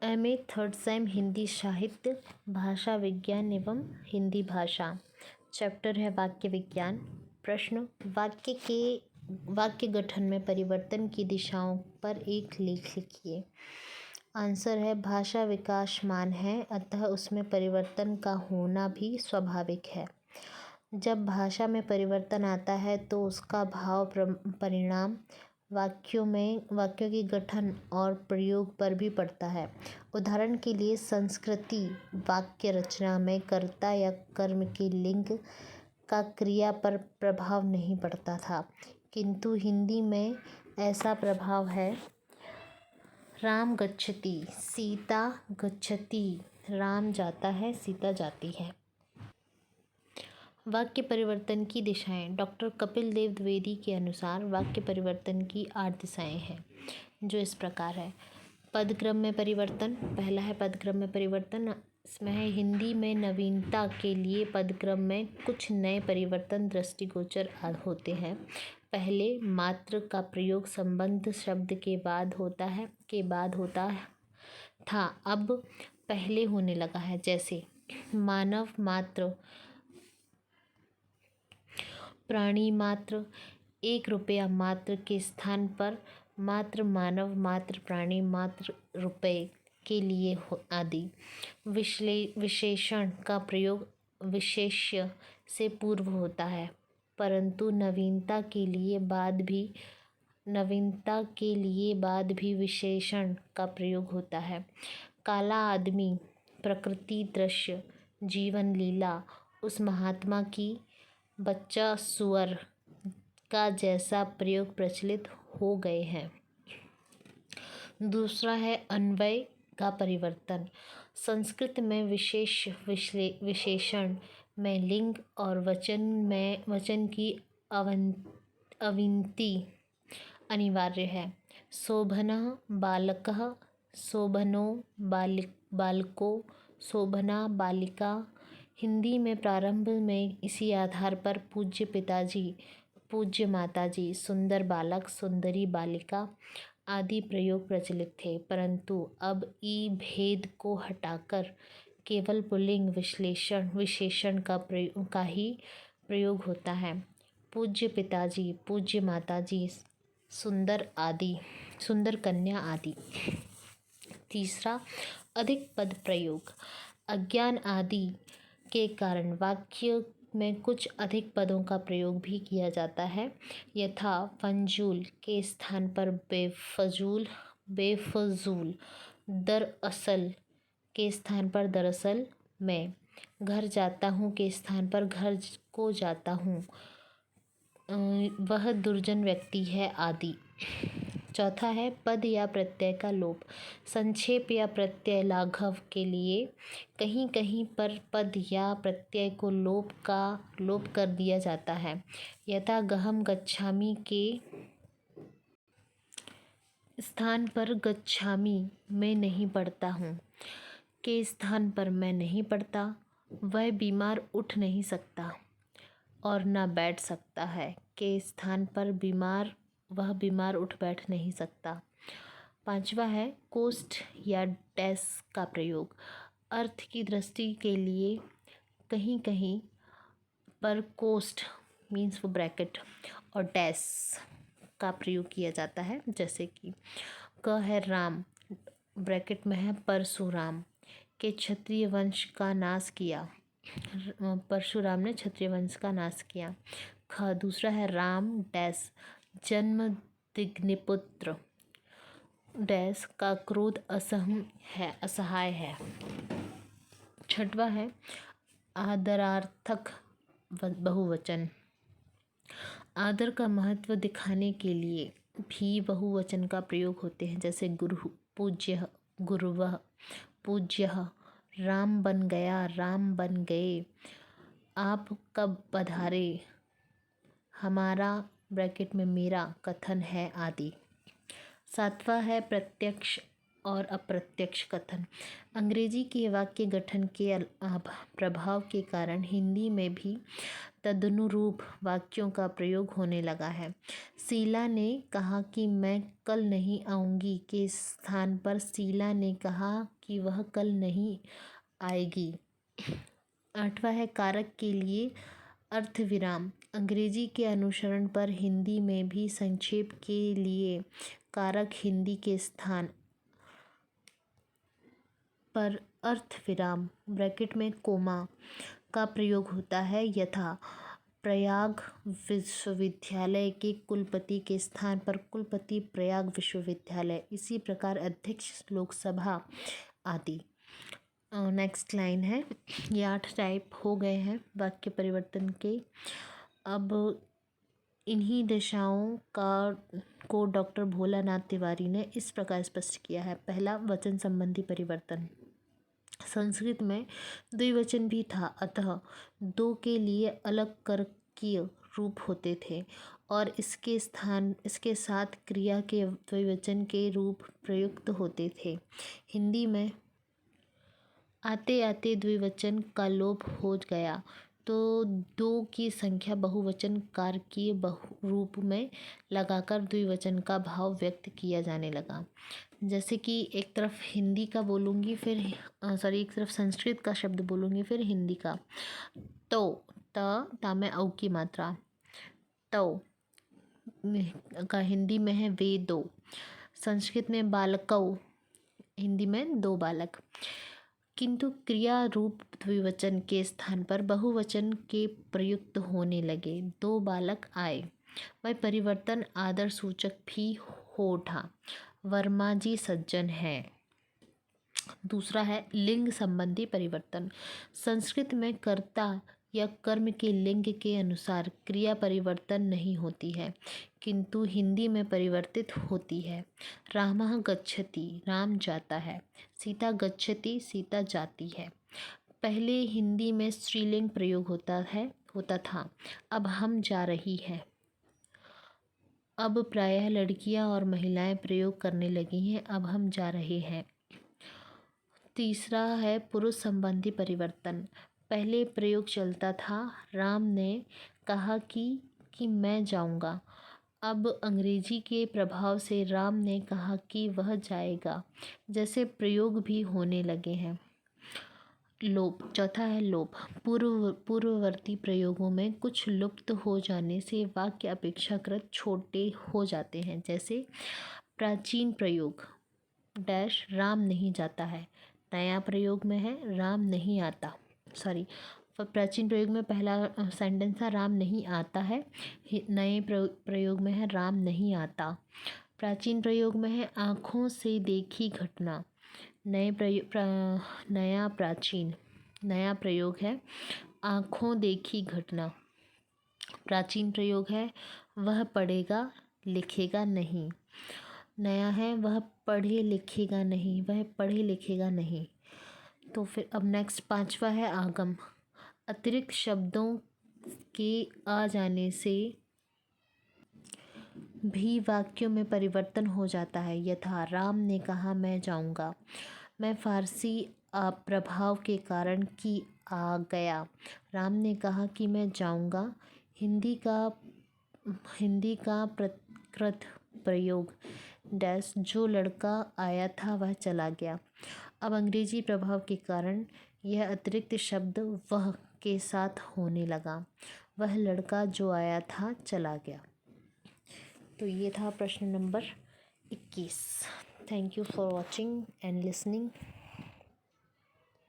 MA third same Hindi साहित्य भाषा विज्ञान एवं हिंदी भाषा। चैप्टर है वाक्य विज्ञान। प्रश्न, वाक्य गठन में परिवर्तन की दिशाओं पर एक लेख लिखिए। आंसर है भाषा विकासमान है, अतः उसमें परिवर्तन का होना भी स्वाभाविक है। जब भाषा में परिवर्तन आता है तो उसका भाव परिणाम वाक्यों की गठन और प्रयोग पर भी पड़ता है। उदाहरण के लिए संस्कृति वाक्य रचना में कर्ता या कर्म के लिंग का क्रिया पर प्रभाव नहीं पड़ता था, किंतु हिंदी में ऐसा प्रभाव है। राम गच्छति, सीता गच्छति। राम जाता है, सीता जाती है। वाक्य परिवर्तन की दिशाएं। डॉक्टर कपिल देव द्विवेदी के अनुसार वाक्य परिवर्तन की 8 दिशाएं हैं, जो इस प्रकार है। पदक्रम में परिवर्तन। पहला है पदक्रम में परिवर्तन। इसमें है हिंदी में नवीनता के लिए पदक्रम में कुछ नए परिवर्तन दृष्टिगोचर होते हैं। पहले मात्र का प्रयोग संबंध शब्द के बाद होता था, अब पहले होने लगा है। जैसे मानव मात्र, प्राणी मात्र, 1 रुपया मात्र के स्थान पर मात्र मानव मात्र प्राणी मात्र रुपये के लिए आदि। विशेषण का प्रयोग विशेष्य से पूर्व होता है, परंतु नवीनता के लिए बाद भी विशेषण का प्रयोग होता है। काला आदमी, प्रकृति दृश्य, जीवन लीला, उस महात्मा की, बच्चा सुअर का जैसा प्रयोग प्रचलित हो गए हैं। दूसरा है अन्वय का परिवर्तन। संस्कृत में विशेषण में लिंग और वचन की अवनति अनिवार्य है। शोभनः बालकः, शोभनो बालको, शोभना बालिका। हिंदी में प्रारंभ में इसी आधार पर पूज्य पिताजी, पूज्य माताजी, सुंदर बालक, सुंदरी बालिका आदि प्रयोग प्रचलित थे, परंतु अब ई भेद को हटाकर केवल पुल्लिंग विशेषण का ही प्रयोग होता है। पूज्य पिताजी, पूज्य माताजी, सुंदर कन्या आदि। तीसरा, अधिक पद प्रयोग। अज्ञान आदि के कारण वाक्य में कुछ अधिक पदों का प्रयोग भी किया जाता है, यथा फंजूल के स्थान पर बेफजूल, दरअसल के स्थान पर दरअसल में, घर जाता हूँ के स्थान पर घर को जाता हूँ, वह दुर्जन व्यक्ति है आदि। चौथा है पद या प्रत्यय का लोप। संक्षेप या प्रत्यय लाघव के लिए कहीं कहीं पर पद या प्रत्यय को लोप कर दिया जाता है, यथा गहम गच्छामि के स्थान पर गच्छामि मैं नहीं पढ़ता हूँ के स्थान पर मैं नहीं पढ़ता। वह बीमार उठ नहीं सकता और ना बैठ सकता है के स्थान पर वह बीमार उठ बैठ नहीं सकता। पांचवा है कोष्ठ या डैश का प्रयोग। अर्थ की दृष्टि के लिए कहीं कहीं पर कोष्ठ मीन्स वो ब्रैकेट और डैश का प्रयोग किया जाता है, जैसे कि क है राम, ब्रैकेट में है परशुराम के क्षत्रिय वंश का नाश किया, परशुराम ने क्षत्रिय वंश का नाश किया। दूसरा है राम डैश जन्म दिग्निपुत्र डैश का क्रोध असहाय है। छठवा है आदरार्थक बहुवचन। आदर का महत्व दिखाने के लिए भी बहुवचन का प्रयोग होते हैं, जैसे गुरु, पूज्य, गुरुवः, पूज्यः, राम बन गया, राम बन गए, आप कब पधारे, हमारा ब्रैकेट में मेरा कथन है आदि। सातवां है प्रत्यक्ष और अप्रत्यक्ष कथन। अंग्रेजी के वाक्य गठन के प्रभाव के कारण हिंदी में भी तदनुरूप वाक्यों का प्रयोग होने लगा है। शीला ने कहा कि मैं कल नहीं आऊँगी के स्थान पर शीला ने कहा कि वह कल नहीं आएगी। 8वां है कारक के लिए अर्धविराम। अंग्रेजी के अनुसरण पर हिंदी में भी संक्षेप के लिए कारक हिंदी के स्थान पर अर्धविराम ब्रैकेट में कोमा का प्रयोग होता है, यथा प्रयाग विश्वविद्यालय के कुलपति के स्थान पर कुलपति प्रयाग विश्वविद्यालय। इसी प्रकार अध्यक्ष लोकसभा आदि। नेक्स्ट लाइन है, ये 8 टाइप हो गए हैं वाक्य परिवर्तन के। अब इन्हीं दिशाओं को डॉक्टर भोलानाथ तिवारी ने इस प्रकार स्पष्ट किया है। पहला, वचन संबंधी परिवर्तन। संस्कृत में द्विवचन भी था, अतः दो के लिए अलग करकीय रूप होते थे और इसके साथ क्रिया के द्विवचन के रूप प्रयुक्त होते थे। हिंदी में आते आते द्विवचन का लोप हो गया तो दो की संख्या बहुवचन कारकीय रूप में लगाकर द्विवचन का भाव व्यक्त किया जाने लगा। जैसे कि एक तरफ हिंदी का बोलूँगी एक तरफ संस्कृत का शब्द बोलूँगी फिर हिंदी का। तो ता में औ की मात्रा, तो का हिंदी में है वे दो, संस्कृत में बालकौ, हिंदी में दो बालक। किंतु क्रिया रूप द्विवचन के स्थान पर बहुवचन के प्रयुक्त होने लगे। दो बालक आए, वह परिवर्तन आदर सूचक भी हो उठा। वर्मा जी सज्जन है। दूसरा है लिंग संबंधी परिवर्तन। संस्कृत में कर्ता या कर्म के लिंग के अनुसार क्रिया परिवर्तन नहीं होती है, किंतु हिंदी में परिवर्तित होती है। रामः गच्छति, राम जाता है। सीता गच्छति, सीता जाती है। पहले हिंदी में स्त्रीलिंग प्रयोग होता था, अब हम जा रही है। अब प्रायः लड़कियां और महिलाएं प्रयोग करने लगी हैं, अब हम जा रहे हैं। तीसरा है पुरुष संबंधी परिवर्तन। पहले प्रयोग चलता था, राम ने कहा कि मैं जाऊंगा। अब अंग्रेजी के प्रभाव से राम ने कहा कि वह जाएगा जैसे प्रयोग भी होने लगे हैं। लोप। चौथा है लोप। पूर्ववर्ती प्रयोगों में कुछ लुप्त हो जाने से वाक्य अपेक्षाकृत छोटे हो जाते हैं। जैसे प्राचीन प्रयोग डैश राम नहीं जाता है, नया प्रयोग में है राम नहीं आता। प्राचीन प्रयोग में पहला सेंटेंस था राम नहीं आता है, नए प्रयोग में है राम नहीं आता। प्राचीन प्रयोग में है आँखों से देखी घटना, नया प्रयोग है आँखों देखी घटना। प्राचीन प्रयोग है वह पढ़ेगा लिखेगा नहीं, नया है वह पढ़े लिखेगा नहीं। तो फिर अब नेक्स्ट 5वां है आगम। अतिरिक्त शब्दों के आ जाने से भी वाक्यों में परिवर्तन हो जाता है। यथा राम ने कहा मैं जाऊंगा, मैं फारसी प्रभाव के कारण कि आ गया। राम ने कहा कि मैं जाऊंगा। हिंदी का प्रकृत प्रयोग डैश जो लड़का आया था वह चला गया। अब अंग्रेजी प्रभाव के कारण यह अतिरिक्त शब्द वह के साथ होने लगा, वह लड़का जो आया था चला गया। तो ये था प्रश्न number 21। Thank you for watching and listening.